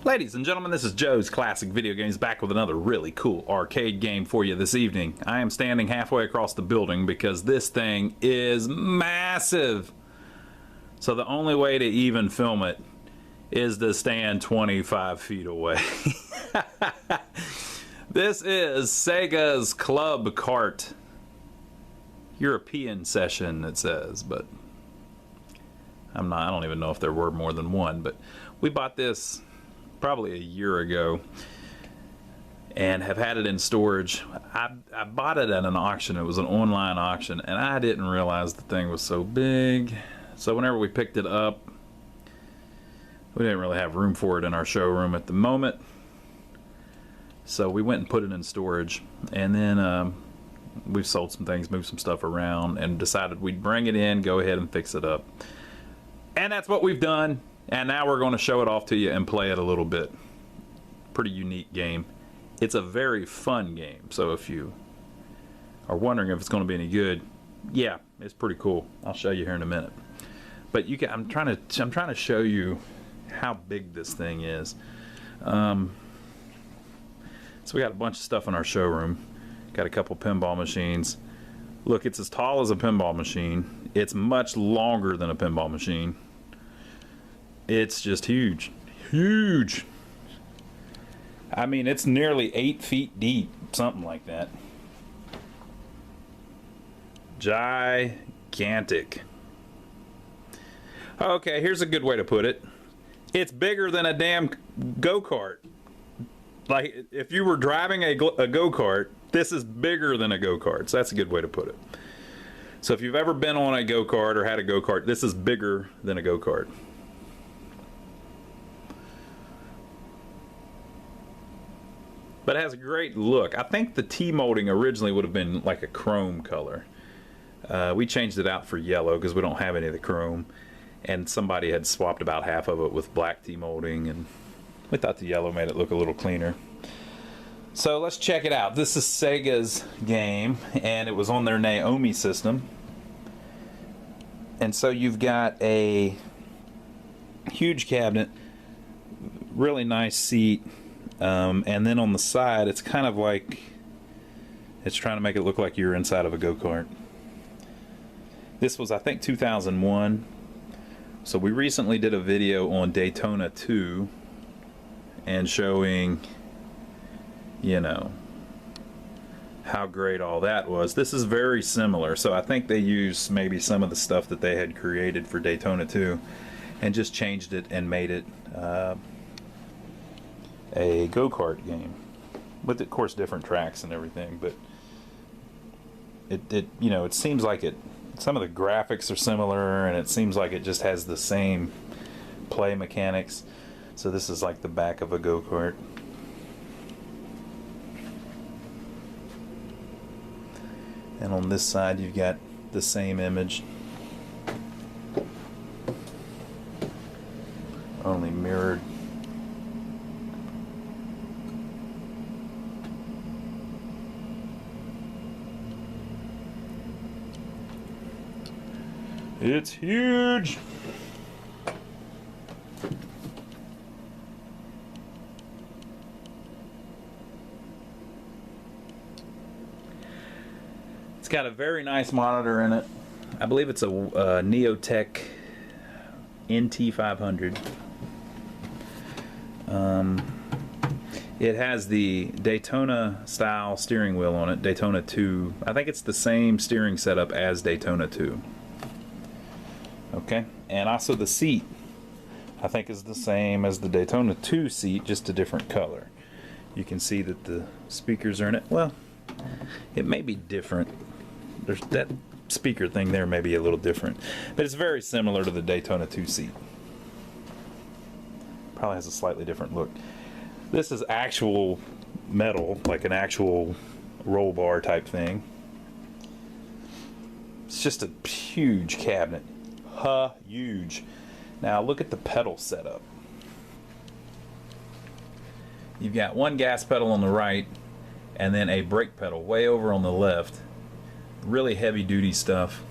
Ladies and gentlemen, this is Joe's Classic Video Games back with another really cool arcade game for you this evening. I am standing halfway across the building because this thing is massive. So the only way to even film it is to stand 25 feet away. This is Sega's Club Kart European session, it says, but I don't even know if there were more than one, but we bought this probably a year ago and have had it in storage. I bought it at an auction. It was an online auction, and I didn't realize the thing was so big. So whenever we picked it up, we didn't really have room for it in our showroom at the moment. So we went and put it in storage, and then we've sold some things, moved some stuff around, and decided we'd bring it in, go ahead and fix it up. And that's what we've done. And now we're going to show it off to you and play it a little bit. Pretty unique game. It's a very fun game. So if you are wondering if it's going to be any good, yeah, it's pretty cool. I'll show you here in a minute. But you can. I'm trying to show you how big this thing is. So we got a bunch of stuff in our showroom. Got a couple pinball machines. Look, it's as tall as a pinball machine. It's much longer than a pinball machine. It's just huge. Huge. I mean, it's nearly 8 feet deep, something like that. Gigantic. Okay, here's a good way to put it. It's bigger than a damn go-kart. Like, if you were driving a go-kart, this is bigger than a go-kart. So that's a good way to put it. So if you've ever been on a go-kart or had a go-kart, this is bigger than a go-kart. But it has a great look. I think the T-molding originally would have been like a chrome color. We changed it out for yellow because we don't have any of the chrome. And somebody had swapped about half of it with black T-molding, and we thought the yellow made it look a little cleaner. So let's check it out. This is Sega's game, and it was on their Naomi system. And so you've got a huge cabinet, really nice seat. And then on the side, it's kind of like it's trying to make it look like you're inside of a go-kart. This was, I think, 2001. So we recently did a video on Daytona 2 and showing, you know, how great all that was. This is very similar. So I think they used maybe some of the stuff that they had created for Daytona 2 and just changed it and made it a go-kart game with, of course, different tracks and everything, but it you know, it seems like some of the graphics are similar, and it seems like it just has the same play mechanics. So this is like the back of a go-kart. And on this side you've got the same image, only mirrored. It's huge. It's got a very nice monitor in it. I believe it's a Neotech NT500. It has the Daytona style steering wheel on it, Daytona 2. I think it's the same steering setup as Daytona 2. Okay, and also the seat, I think, is the same as the Daytona 2 seat, just a different color. You can see that the speakers are in it. Well, it may be different. There's that speaker thing there may be a little different, but it's very similar to the Daytona 2 seat. Probably has a slightly different look. This is actual metal, like an actual roll bar type thing. It's just a huge cabinet. Huge. Now look at the pedal setup. You've got one gas pedal on the right and then a brake pedal way over on the left. Really heavy duty stuff.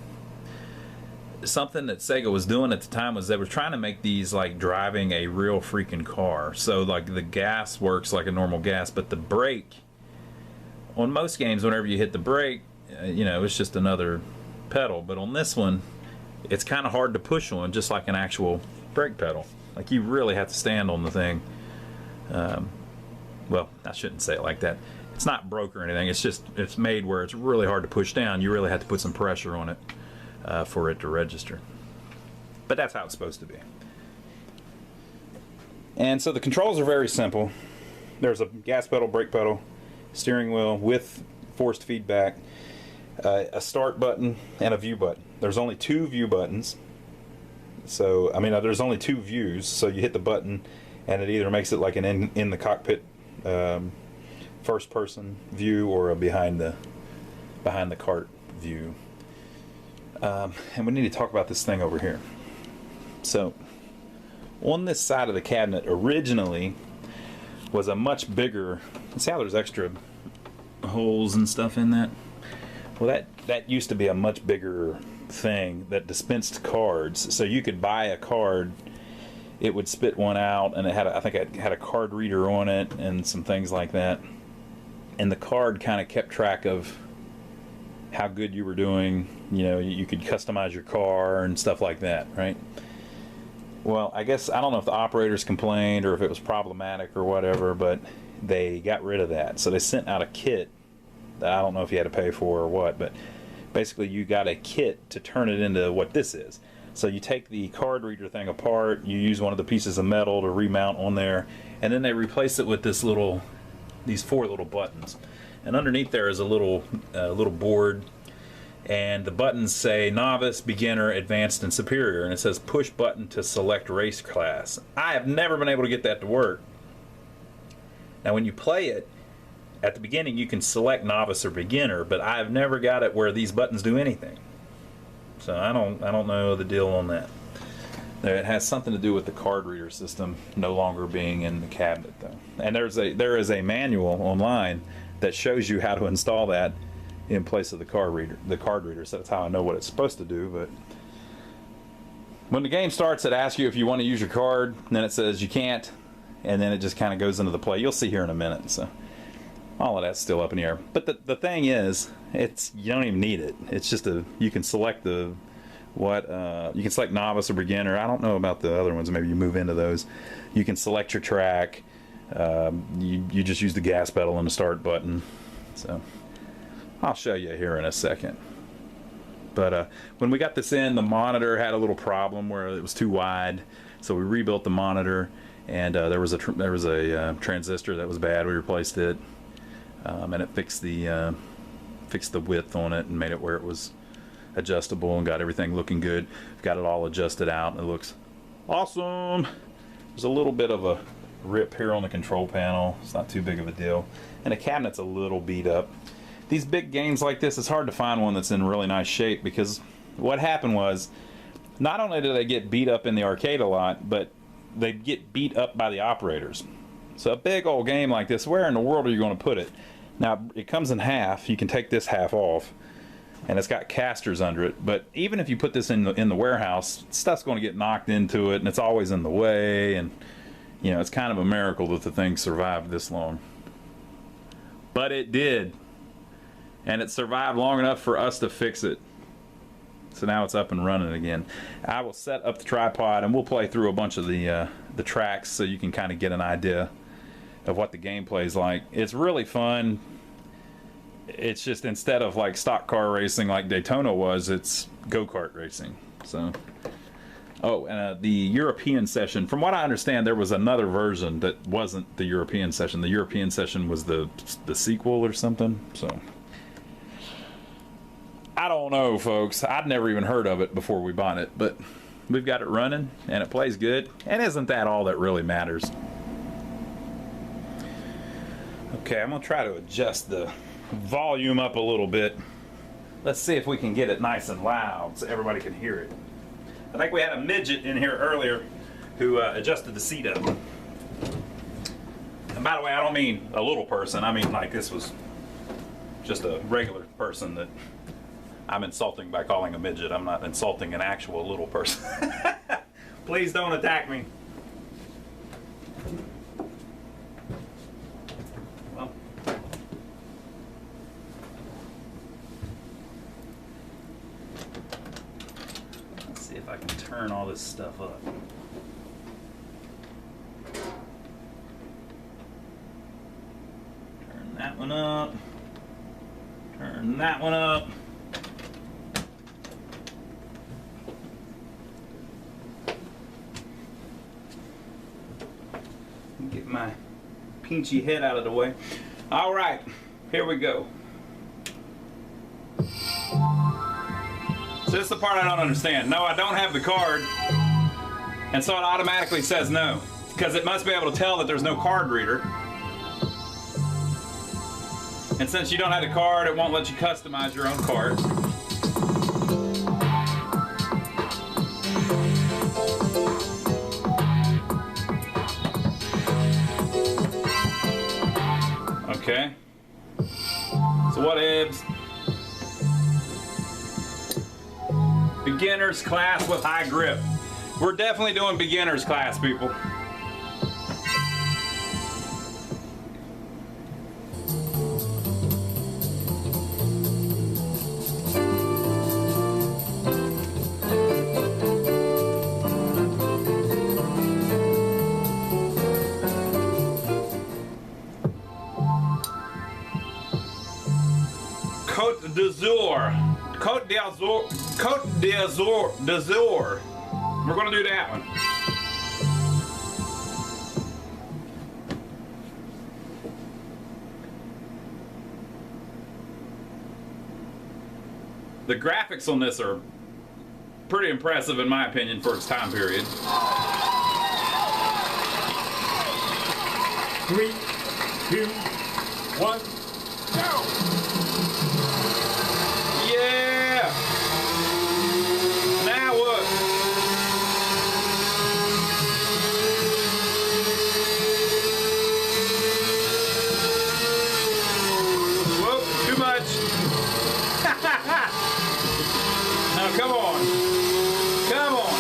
something that Sega was doing at the time was they were trying to make these like driving a real freaking car. So like the gas works like a normal gas, but the brake on most games, whenever you hit the brake, you know, it's just another pedal. But on this one, it's kind of hard to push on, just like an actual brake pedal. Like you really have to stand on the thing. Well, I shouldn't say it like that. It's not broke or anything. It's just, it's made where it's really hard to push down. You really have to put some pressure on it for it to register. But that's how it's supposed to be. And so the controls are very simple. There's a gas pedal, brake pedal, steering wheel with forced feedback, a start button, and a view button. There's only 2 view buttons. So, I mean, there's only 2 views. So you hit the button, and it either makes it like an in the cockpit first person view or a behind the cart view. And we need to talk about this thing over here. So on this side of the cabinet originally was a much bigger, see how there's extra holes and stuff in that? Well, that used to be a much bigger thing that dispensed cards. So you could buy a card, it would spit one out, and it had I think it had a card reader on it and some things like that. And the card kind of kept track of how good you were doing. You know, you could customize your car and stuff like that, right? Well, I guess, I don't know if the operators complained or if it was problematic or whatever, but they got rid of that. So they sent out a kit that I don't know if you had to pay for or what, but basically you got a kit to turn it into what this is. So you take the card reader thing apart, you use one of the pieces of metal to remount on there, and then they replace it with this these 4 little buttons. And underneath there is a little board, and the buttons say novice, beginner, advanced, and superior, and it says push button to select race class. I have never been able to get that to work. Now when you play it, at the beginning you can select novice or beginner, but I've never got it where these buttons do anything. So I don't know the deal on that. It has something to do with the card reader system no longer being in the cabinet though. And there is a manual online that shows you how to install that in place of the card reader. So that's how I know what it's supposed to do. But when the game starts, it asks you if you want to use your card, and then it says you can't, and then it just kind of goes into the play. You'll see here in a minute. So all of that's still up in the air. But the thing is, you don't even need it. It's just you can select you can select novice or beginner. I don't know about the other ones. Maybe you move into those. You can select your track. You just use the gas pedal and the start button. So I'll show you here in a second. But when we got this in, the monitor had a little problem where it was too wide, so we rebuilt the monitor, and there was a transistor that was bad. We replaced it, and it fixed the width on it and made it where it was adjustable and got everything looking good. Got it all adjusted out, and it looks awesome. There's a little bit of a rip here on the control panel. It's not too big of a deal, and the cabinet's a little beat up. These big games like this, it's hard to find one that's in really nice shape, because what happened was, not only do they get beat up in the arcade a lot, but they get beat up by the operators. So a big old game like this, where in the world are you going to put it? Now it comes in half. You can take this half off, and it's got casters under it. But even if you put this in the warehouse, stuff's going to get knocked into it, and it's always in the way. And you know, it's kind of a miracle that the thing survived this long. But it did. And it survived long enough for us to fix it. So now it's up and running again. I will set up the tripod, and we'll play through a bunch of the tracks so you can kind of get an idea of what the gameplay is like. It's really fun. It's just, instead of like stock car racing like Daytona was, it's go-kart racing. So, oh, and the European session, from what I understand, there was another version that wasn't the European session. The European session was the sequel or something. So I don't know, folks. I'd never even heard of it before we bought it, but we've got it running and it plays good, and isn't that all that really matters? Okay, I'm gonna try to adjust the volume up a little bit. Let's see if we can get it nice and loud so everybody can hear it. I think we had a midget in here earlier who adjusted the seat up. And by the way, I don't mean a little person. I mean like this was just a regular person that I'm insulting by calling a midget. I'm not insulting an actual little person. Please don't attack me. Well, let's see if I can turn all this stuff up. Turn that one up. Turn that one up. Get my pinchy head out of the way. All right, here we go. So this is the part I don't understand. No, I don't have the card, and so it automatically says no, because it must be able to tell that there's no card reader. And since you don't have the card, it won't let you customize your own card. Okay. So what is beginner's class with high grip? We're definitely doing beginner's class, people. Côte d'Azur. We're going to do that one. The graphics on this are pretty impressive in my opinion for its time period. 3, 2, 1, go! Yeah! Now what? Whoa, too much. Now come on. Come on.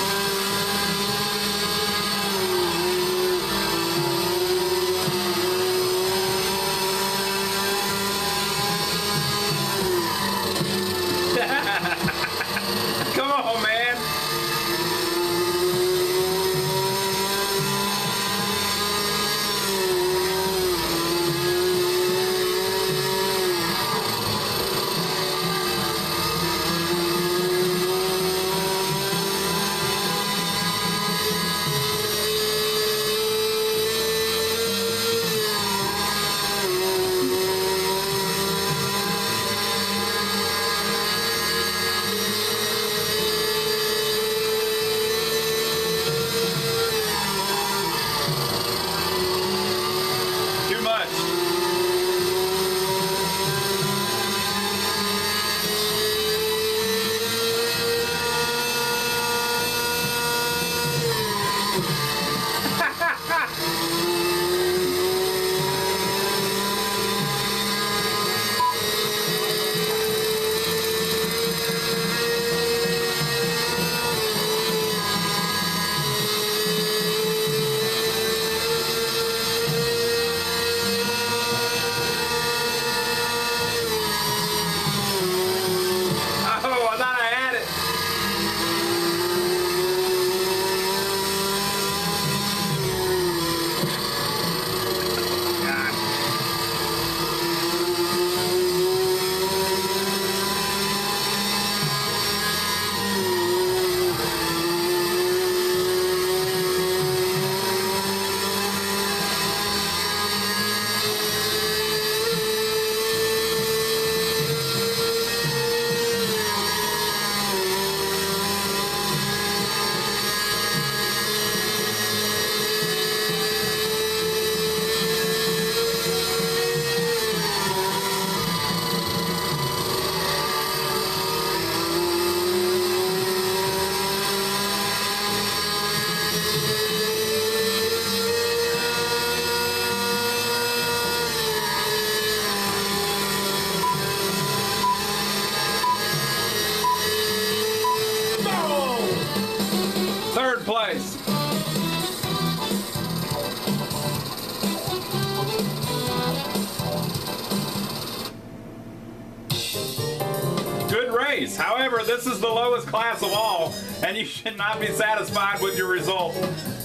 race. However, this is the lowest class of all, and you should not be satisfied with your result.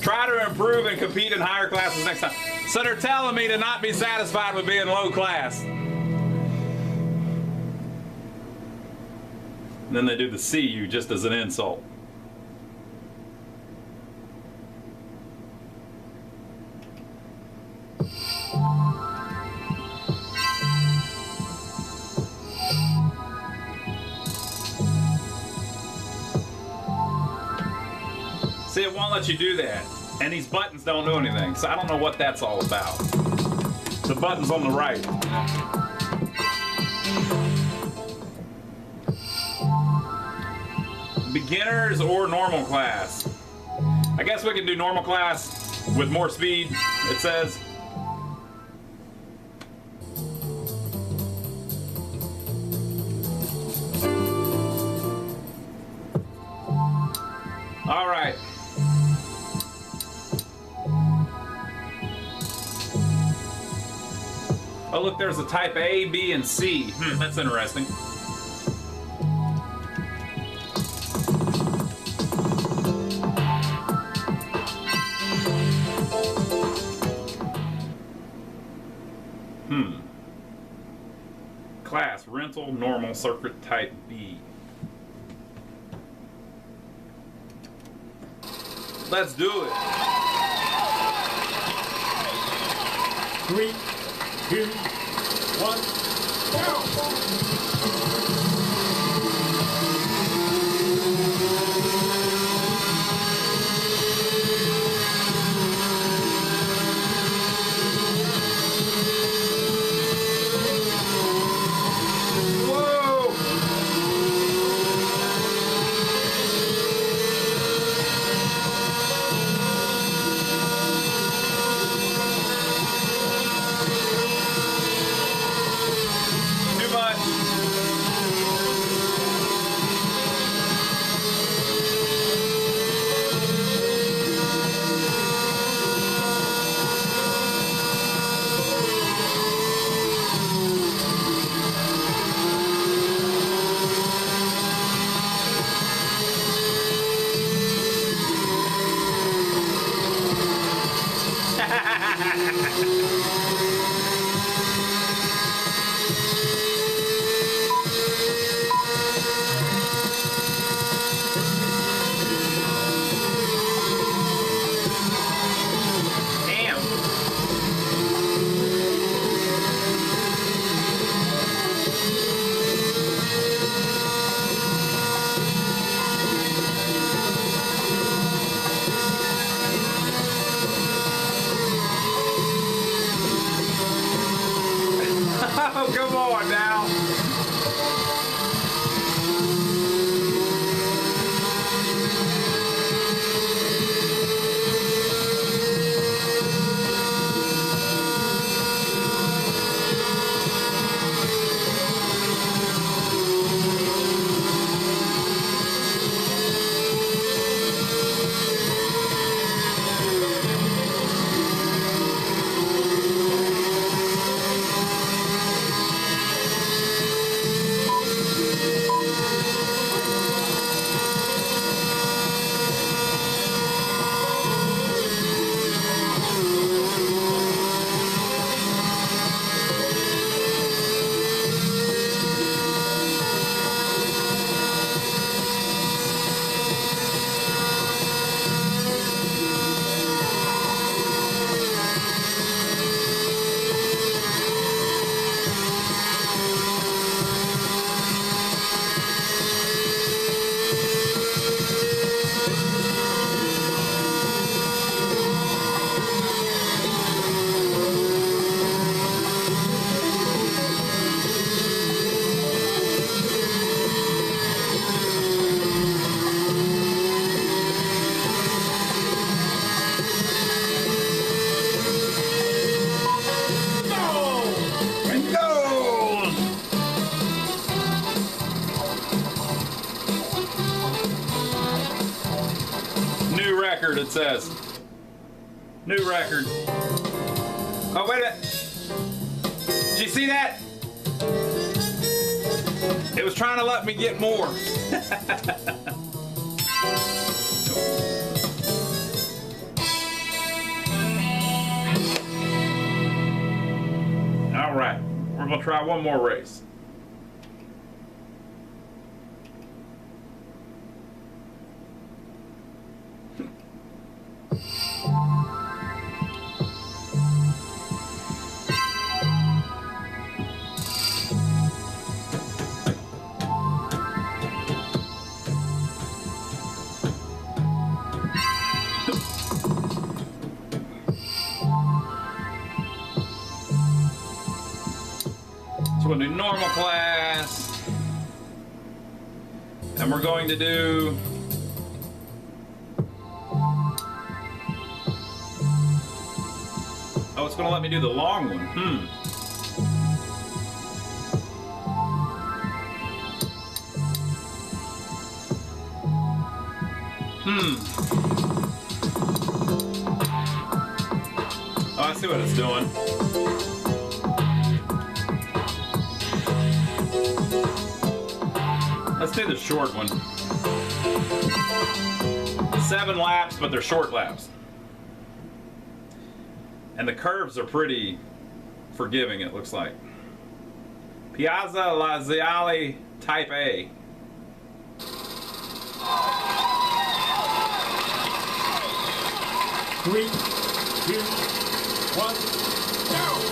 Try to improve and compete in higher classes next time. So they're telling me to not be satisfied with being low class. And then they do the "see you" just as an insult. See, it won't let you do that. And these buttons don't do anything, so I don't know what that's all about. The button's on the right. Beginners or normal class? I guess we can do normal class with more speed, it says. All right. Oh, look, there's a type A, B, and C. That's interesting. Class, rental, normal, circuit type B. Let's do it. 3, 2, 1, go! Oh, come on now. Record, it says. New record. Oh, wait a minute. Did you see that? It was trying to let me get more. All right, we're gonna try one more race. So we'll do normal class, and we're going to do oh, it's going to let me do the long one. Oh, I see what it's doing. Let's do the short one. 7 laps, but they're short laps. And the curves are pretty forgiving, it looks like. Piazza Laziale Type A. Three, two, one, go!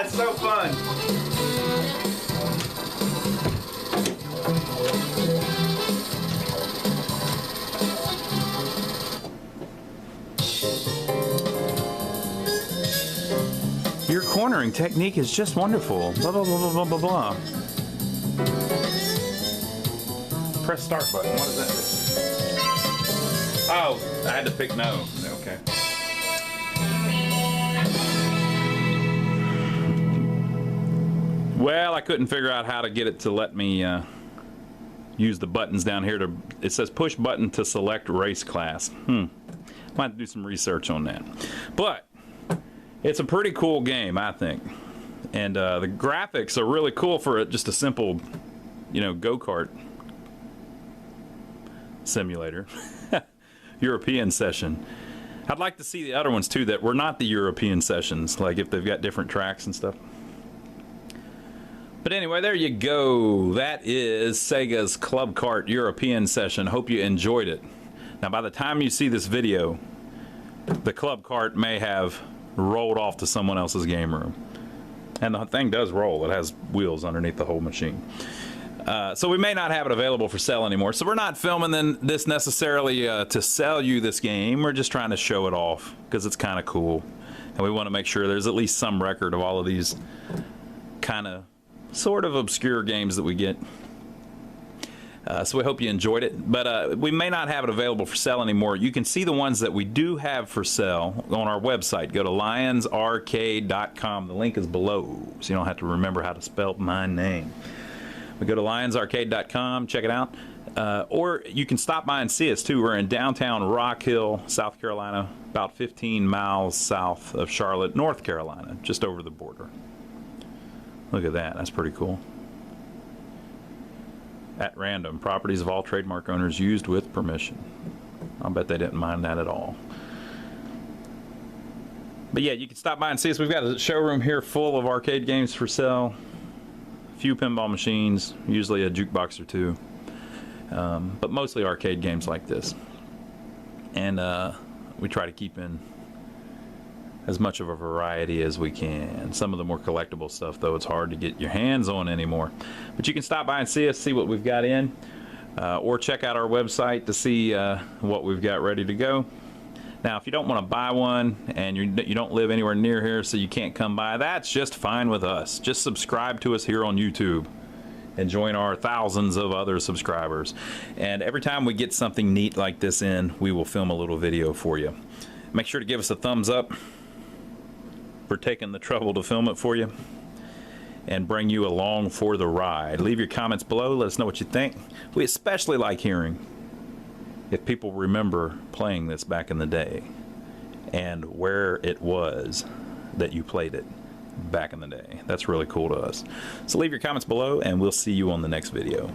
So fun. Your cornering technique is just wonderful. Blah, blah, blah, blah, blah, blah. Press start button. What is that? Oh, I had to pick no. Okay. Well, I couldn't figure out how to get it to let me use the buttons down here. It says push button to select race class. Might have to do some research on that. But it's a pretty cool game, I think. And the graphics are really cool for just a simple, you know, go-kart simulator. European session. I'd like to see the other ones too that were not the European sessions, like if they've got different tracks and stuff. But anyway, there you go. That is Sega's Club Kart European session. Hope you enjoyed it. Now, by the time you see this video, the Club Kart may have rolled off to someone else's game room. And the thing does roll. It has wheels underneath the whole machine. So we may not have it available for sale anymore. So we're not filming this necessarily to sell you this game. We're just trying to show it off because it's kind of cool. And we want to make sure there's at least some record of all of these kind of sort of obscure games that we get. So we hope you enjoyed it. But we may not have it available for sale anymore. You can see the ones that we do have for sale on our website. Go to lionsarcade.com. The link is below, so you don't have to remember how to spell my name. We go to lionsarcade.com, check it out. Or you can stop by and see us too. We're in downtown Rock Hill, South Carolina, about 15 miles south of Charlotte, North Carolina, just over the border. Look at that, that's pretty cool. At random, properties of all trademark owners used with permission. I'll bet they didn't mind that at all. But yeah, you can stop by and see us. We've got a showroom here full of arcade games for sale. A few pinball machines, usually a jukebox or two. But mostly arcade games like this. And we try to keep in as much of a variety as we can. Some of the more collectible stuff, though, it's hard to get your hands on anymore. But you can stop by and see us, see what we've got in, or check out our website to see what we've got ready to go. Now, if you don't want to buy one and you don't live anywhere near here, so you can't come by, that's just fine with us. Just subscribe to us here on YouTube and join our thousands of other subscribers. And every time we get something neat like this in, we will film a little video for you. Make sure to give us a thumbs up for taking the trouble to film it for you and bring you along for the ride. Leave your comments below. Let us know what you think. We especially like hearing if people remember playing this back in the day and where it was that you played it back in the day. That's really cool to us. So leave your comments below and we'll see you on the next video.